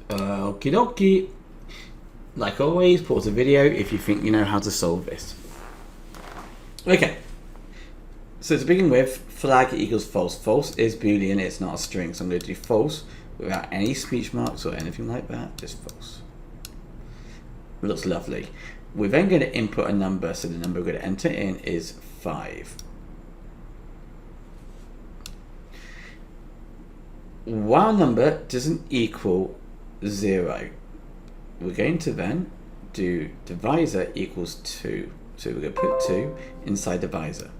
Okie dokie. Like always, pause the video if you think you know how to solve this. Okay. So to begin with, flag equals false. False is Boolean, it's not a string. So I'm going to do false without any speech marks or anything like that, just false. It looks lovely. We're then going to input a number, so the number we're going to enter in is 5. While number doesn't equal 0, we're going to then do divisor equals 2. So we're going to put 2 inside divisor.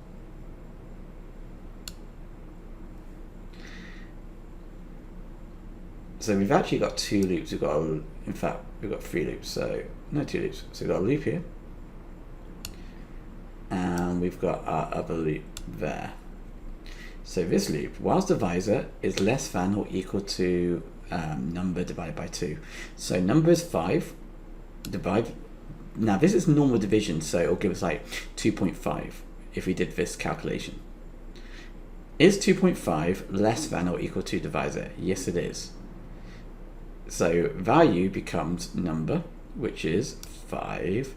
So we've actually got 2 loops. We've got, in fact, we've got 3 loops. So no 2 loops. So we've got a loop here, and we've got our other loop there. So this loop, whilst divisor is less than or equal to number divided by 2. So number is 5. Now this is normal division, so it'll give us like 2.5 if we did this calculation. Is 2.5 less than or equal to divisor? Yes, it is. So value becomes number, which is 5,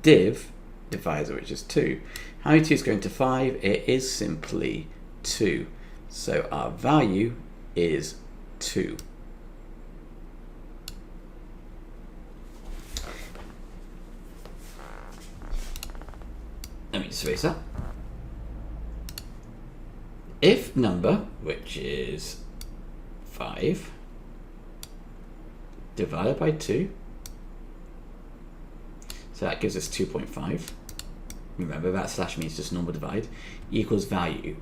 divisor, which is 2. How many 2's going to 5? It is simply 2. So our value is 2. Let me just erase that. If number, which is 5, divided by 2, so that gives us 2.5. Remember that slash means just normal divide, equals value.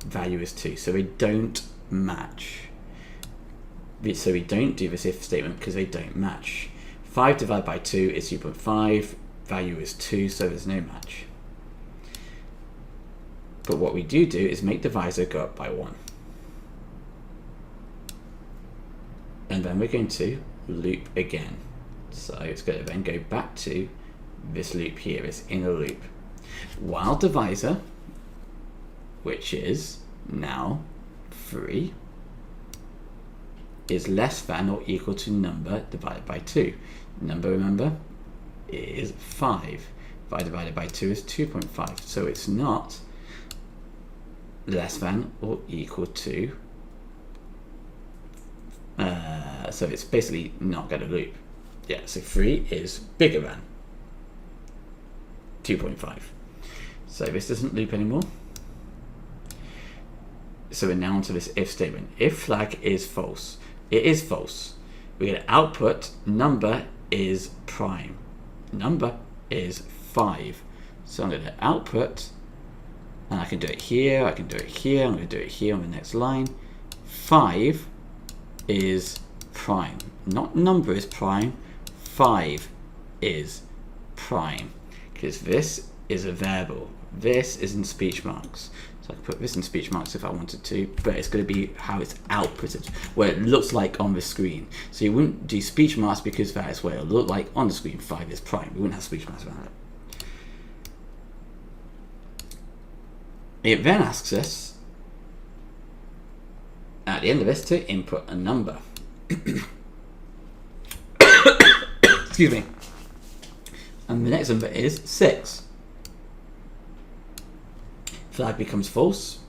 Value is 2, so they don't match. So we don't do this if statement because they don't match. 5 divided by 2 is 2.5, value is 2, so there's no match. But what we do is make divisor go up by 1. And then we're going to loop again. So it's going to then go back to this loop here, this inner loop. While divisor, which is now 3, is less than or equal to number divided by 2. Number, remember, is 5. 5 divided by 2 is 2.5. So it's not less than or equal to, so it's basically not going to loop. Yeah, so 3 is bigger than 2.5. So this doesn't loop anymore. So we're now onto this if statement. If flag is false, it is false. We're going to output number is prime. Number is 5. So I'm going to output, and I can do it here, I can do it here, I'm going to do it here on the next line. 5 is prime. Not number is prime, 5 is prime. Because this is a variable. This is in speech marks. So I can put this in speech marks if I wanted to, but it's going to be how it's outputted, what it looks like on the screen. So you wouldn't do speech marks because that is what it'll look like on the screen. 5 is prime. We wouldn't have speech marks around it. It then asks us at the end of this to input a number. Excuse me. And the next number is 6. Flag becomes false.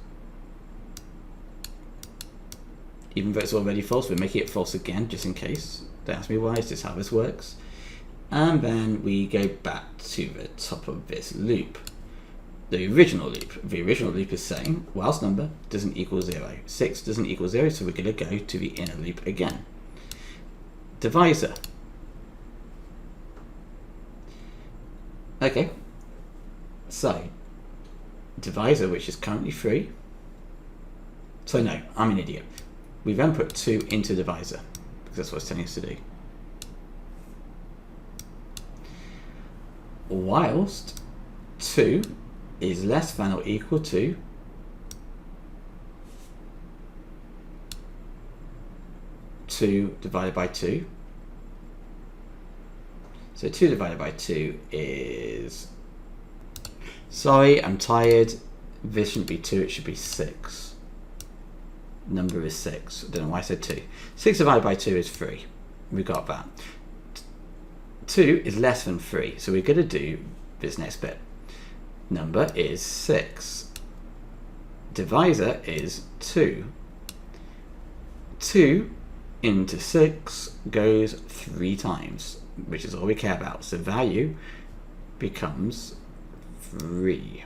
Even though it's already false, we're making it false again just in case. Don't ask me why, it's just how this works. And then we go back to the top of this loop. The original loop. The original loop is saying, whilst number doesn't equal 0. 6 doesn't equal 0, so we're going to go to the inner loop again. Divisor. Okay. So, divisor, which is currently 3. So no, I'm an idiot. We then put 2 into divisor, because that's what it's telling us to do. Whilst 2 is less than or equal to 2 divided by 2. So 2 divided by 2 is... Sorry, I'm tired. This shouldn't be 2, it should be 6. Number is 6. I don't know why I said 2. 6 divided by 2 is 3. We got that. 2 is less than 3, so we're going to do this next bit. Number is 6. Divisor is 2. 2 into 6 goes 3 times, which is all we care about. So value becomes 3.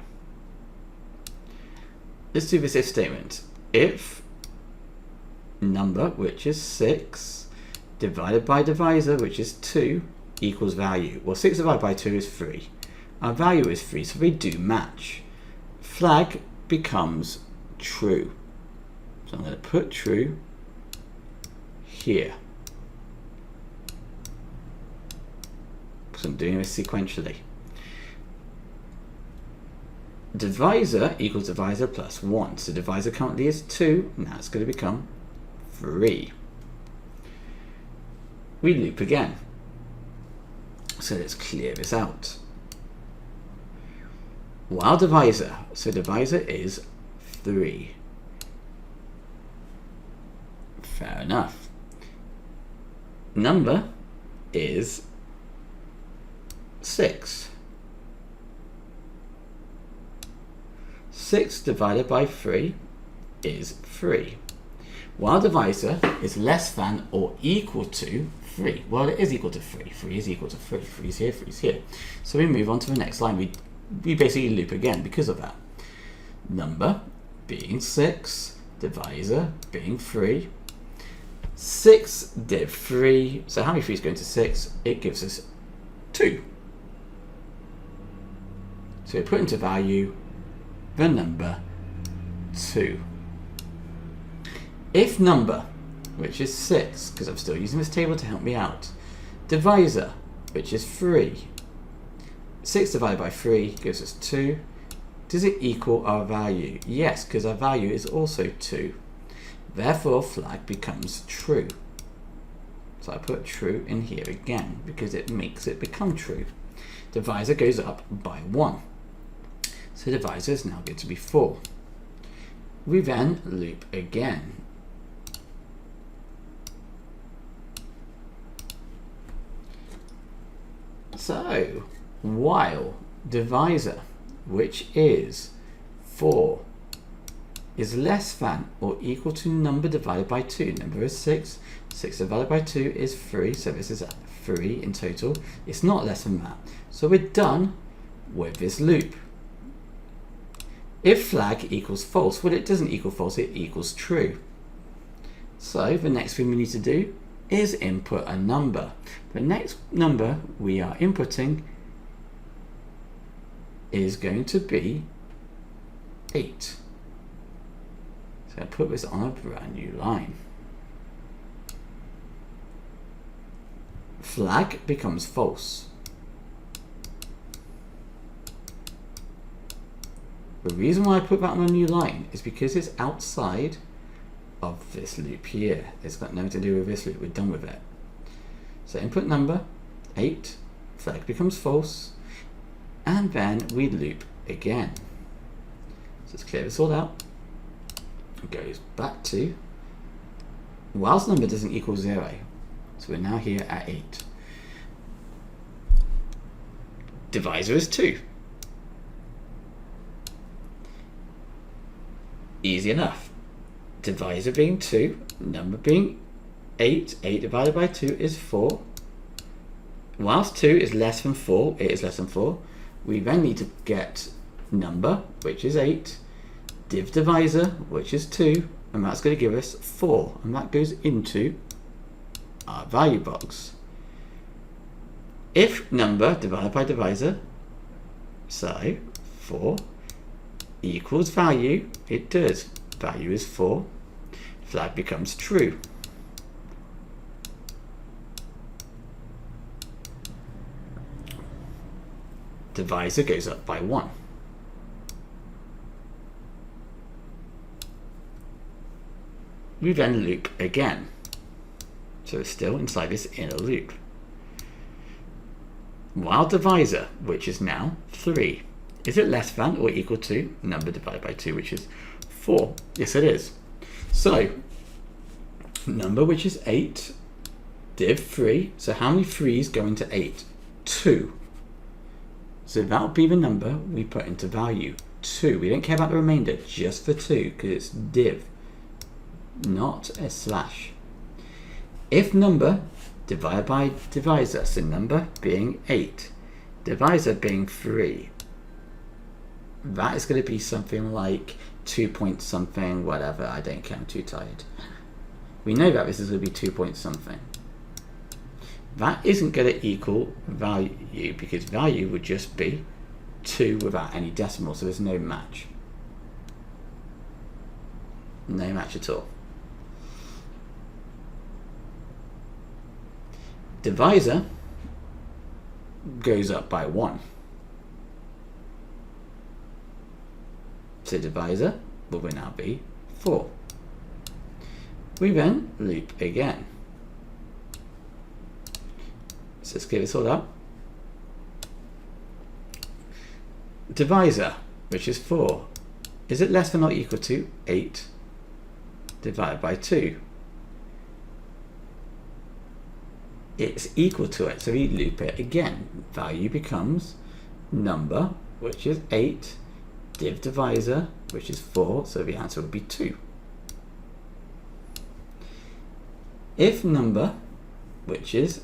Let's do this if statement. If number, which is 6, divided by divisor, which is 2, equals value. Well, 6 divided by 2 is 3. Our value is 3, so they do match. Flag becomes true. So I'm going to put true here. So I'm doing this sequentially. Divisor equals divisor plus 1. So divisor currently is 2, now it's going to become 3. We loop again. So let's clear this out. While divisor, so divisor is 3. Fair enough. Number is 6. 6 divided by 3 is 3. While divisor is less than or equal to 3. Well, it is equal to 3. 3 is equal to 3. 3 is here, 3 is here. So we move on to the next line. We basically loop again because of that. Number being 6, divisor being 3. 6 div 3. So how many 3's go into 6? It gives us 2. So we put into value the number 2. If number, which is 6, because I'm still using this table to help me out, divisor, which is 3, 6 divided by 3 gives us 2. Does it equal our value? Yes, because our value is also 2. Therefore, flag becomes true. So I put true in here again, because it makes it become true. Divisor goes up by 1. So divisor is now going to be 4. We then loop again. So, while divisor, which is 4, is less than or equal to number divided by 2. Number is 6. 6 divided by 2 is 3, so this is 3 in total. It's not less than that. So we're done with this loop. If flag equals false, well, it doesn't equal false, it equals true. So the next thing we need to do is input a number. The next number we are inputting is going to be 8. So I put this on a brand new line. Flag becomes false. The reason why I put that on a new line is because it's outside of this loop here. It's got nothing to do with this loop, we're done with it. So input number, 8, flag becomes false, and then we loop again. So let's clear this all out. It goes back to, whilst number doesn't equal 0, so we're now here at 8. Divisor is 2. Easy enough. Divisor being 2, number being 8, 8 divided by 2 is 4. Whilst 2 is less than 4, it is less than 4, we then need to get number, which is 8, div divisor, which is 2, and that's going to give us 4, and that goes into our value box. If number divided by divisor, so 4, equals value, it does. Value is 4. Flag becomes true. Divisor goes up by 1. We then loop again. So it's still inside this inner loop. While divisor, which is now 3, is it less than or equal to number divided by 2, which is 4? Yes, it is. So, number, which is 8, div 3. So how many 3's go into 8? 2. So that'll be the number we put into value, 2. We don't care about the remainder, just the 2, because it's div, not a slash. If number divided by divisor, so number being 8, divisor being 3, that is going to be something like 2 point something, whatever, I don't care, I'm too tired. We know that this is going to be 2 point something. That isn't going to equal value, because value would just be 2 without any decimal, so there's no match. No match at all. Divisor goes up by 1. So divisor will now be 4. We then loop again. So let's clear this all up. Divisor, which is 4, is it less than or equal to 8 divided by 2? It's equal to it, so we loop it again. Value becomes number, which is 8, div divisor, which is 4, so the answer would be 2. If number, which is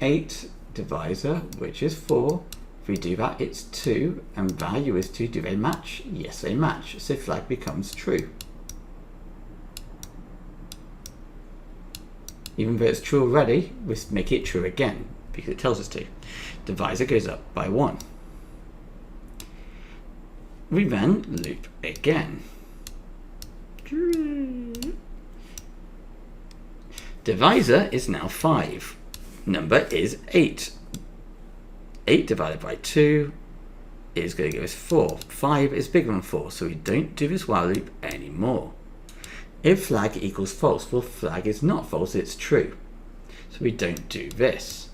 8, divisor, which is 4, if we do that, it's 2, and value is 2. Do they match? Yes, they match, so flag becomes true. Even though it's true already, we make it true again, because it tells us to. Divisor goes up by 1. We then loop again. Divisor is now 5. Number is 8. 8 divided by 2 is going to give us 4. 5 is bigger than 4, so we don't do this while loop anymore. If flag equals false, well, flag is not false, it's true. So we don't do this.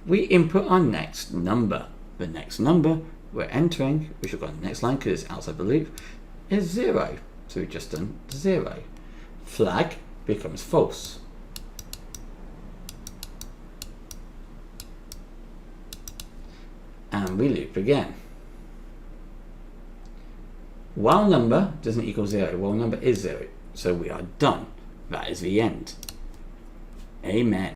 We input our next number. The next number we're entering, which will go on the next line because it's outside the loop, is 0. So we've just done 0. Flag becomes false. And we loop again. While number doesn't equal 0, while number is 0. So we are done. That is the end. Amen.